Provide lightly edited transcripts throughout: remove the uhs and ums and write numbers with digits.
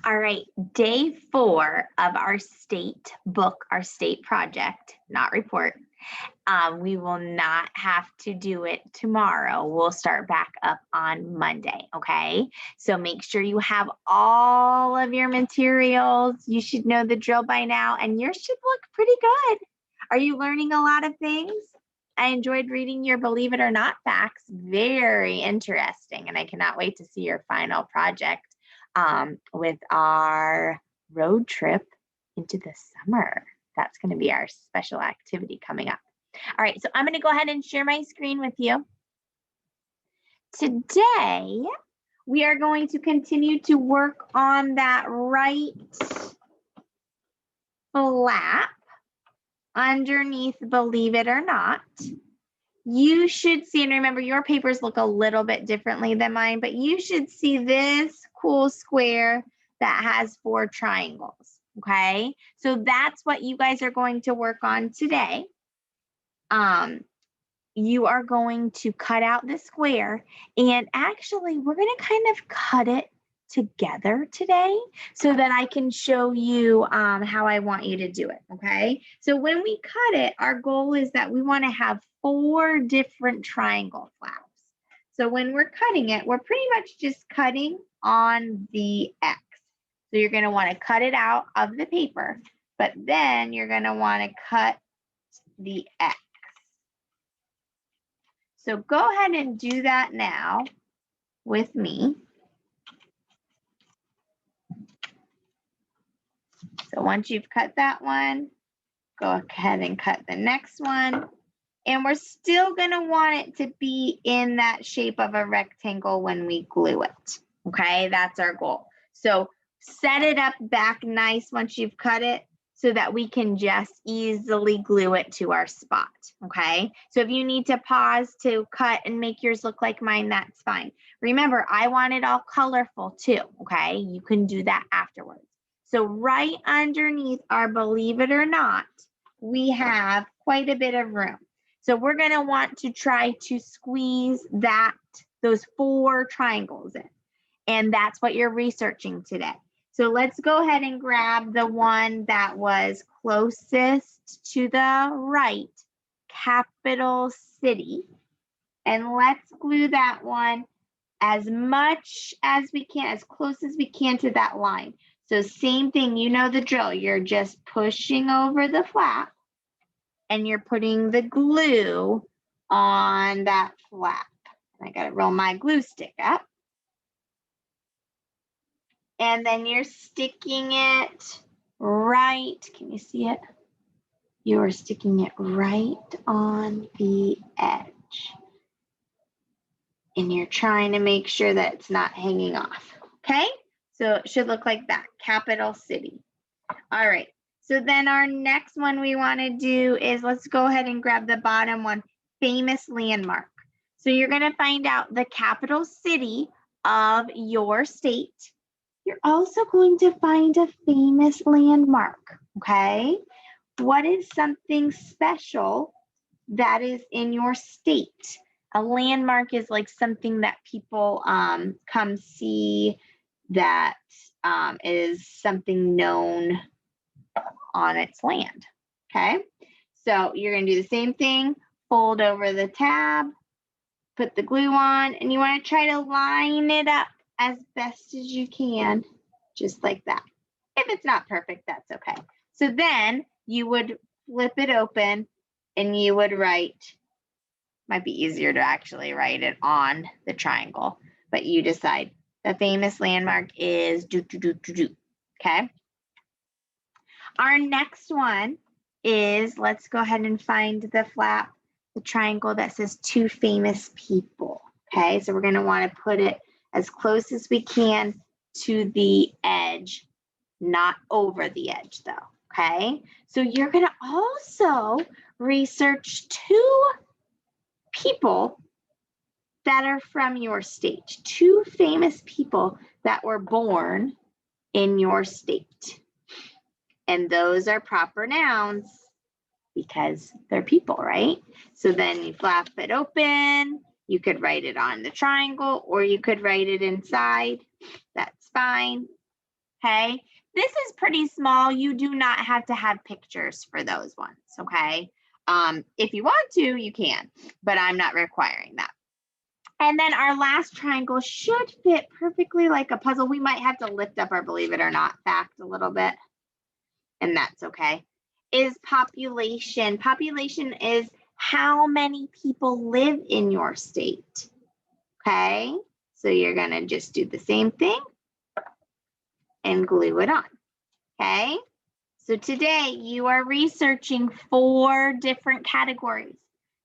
All right, day 4 of our state book, our state project, not report. We will not have to do it tomorrow. We'll start back up on Monday, okay? So make sure you have all of your materials. You should know the drill by now, and yours should look pretty good. Are you learning a lot of things? I enjoyed reading your Believe It or Not facts. Very interesting, and I cannot wait to see your final project with our road trip into the summer. That's going to be our special activity coming up. All right, so I'm going to go ahead and share my screen with you. Today, we are going to continue to work on that right flap underneath Believe It or Not. You should see, and remember your papers look a little bit differently than mine, but you should see this cool square that has 4 triangles, okay? So that's what you guys are going to work on today. You are going to cut out the square, and actually we're going to kind of cut it together today so that I can show you how I want you to do it, okay? So when we cut it, our goal is that we want to have 4 different triangle flaps. So when we're cutting it, we're pretty much just cutting on the X. So you're going to want to cut it out of the paper, but then you're going to want to cut the X. So go ahead and do that now with me. So once you've cut that one, go ahead and cut the next one. And we're still going to want it to be in that shape of a rectangle when we glue it. Okay, that's our goal. So set it up back nice once you've cut it so that we can just easily glue it to our spot. Okay, so if you need to pause to cut and make yours look like mine, that's fine. Remember, I want it all colorful too. Okay, you can do that afterwards. So right underneath our Believe It or Not, we have quite a bit of room. So we're going to want to try to squeeze those 4 triangles in. And that's what you're researching today. So let's go ahead and grab the one that was closest to the right, capital city. And let's glue that one as much as we can, as close as we can to that line. So same thing, you know the drill. You're just pushing over the flap and you're putting the glue on that flap. I got to roll my glue stick up. And then you're sticking it right, can you see it? You are sticking it right on the edge. And you're trying to make sure that it's not hanging off, okay? So it should look like that, capital city. All right, so then our next one we want to do is, let's go ahead and grab the bottom one, famous landmark. So you're going to find out the capital city of your state. You're also going to find a famous landmark, okay? What is something special that is in your state? A landmark is like something that people come see that is something known on its land, okay? So you're going to do the same thing, fold over the tab, put the glue on, and you want to try to line it up as best as you can, just like that. If it's not perfect, that's okay. So then you would flip it open and you would write, might be easier to actually write it on the triangle, but you decide the famous landmark is okay? Our next one is, let's go ahead and find the flap, the triangle that says 2 famous people, okay? So we're gonna wanna put it as close as we can to the edge, not over the edge though, okay? So you're gonna also research 2 people that are from your state, 2 famous people that were born in your state. And those are proper nouns because they're people, right? So then you flap it open. You could write it on the triangle or you could write it inside. That's fine. okay? This is pretty small. You do not have to have pictures for those ones, okay? If you want to, you can, but I'm not requiring that. And then our last triangle should fit perfectly like a puzzle. We might have to lift up our believe it or not fact a little bit, and that's okay. Is population. Population is how many people live in your state, okay? So you're gonna just do the same thing and glue it on, okay? So today you are researching 4 different categories.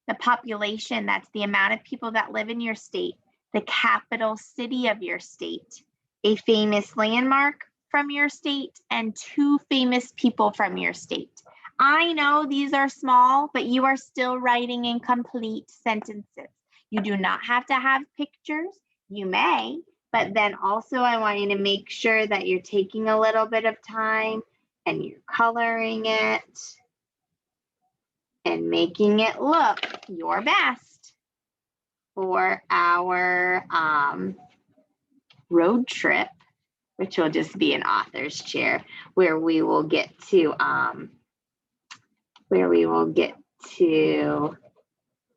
The population, that's the amount of people that live in your state. The capital city of your state. A famous landmark from your state, and 2 famous people from your state. I know these are small, but you are still writing incomplete sentences. You do not have to have pictures. You may, but then also I want you to make sure that you're taking a little bit of time and you're coloring it and making it look your best for our road trip, which will just be an author's chair, where we will get to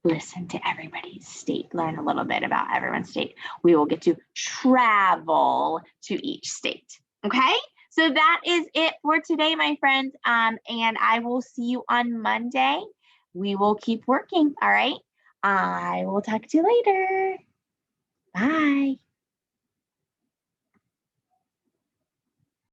listen to everybody's state, learn a little bit about everyone's state. We will get to travel to each state, okay? So that is it for today, my friends, and I will see you on Monday. We will keep working, all right? I will talk to you later. Bye.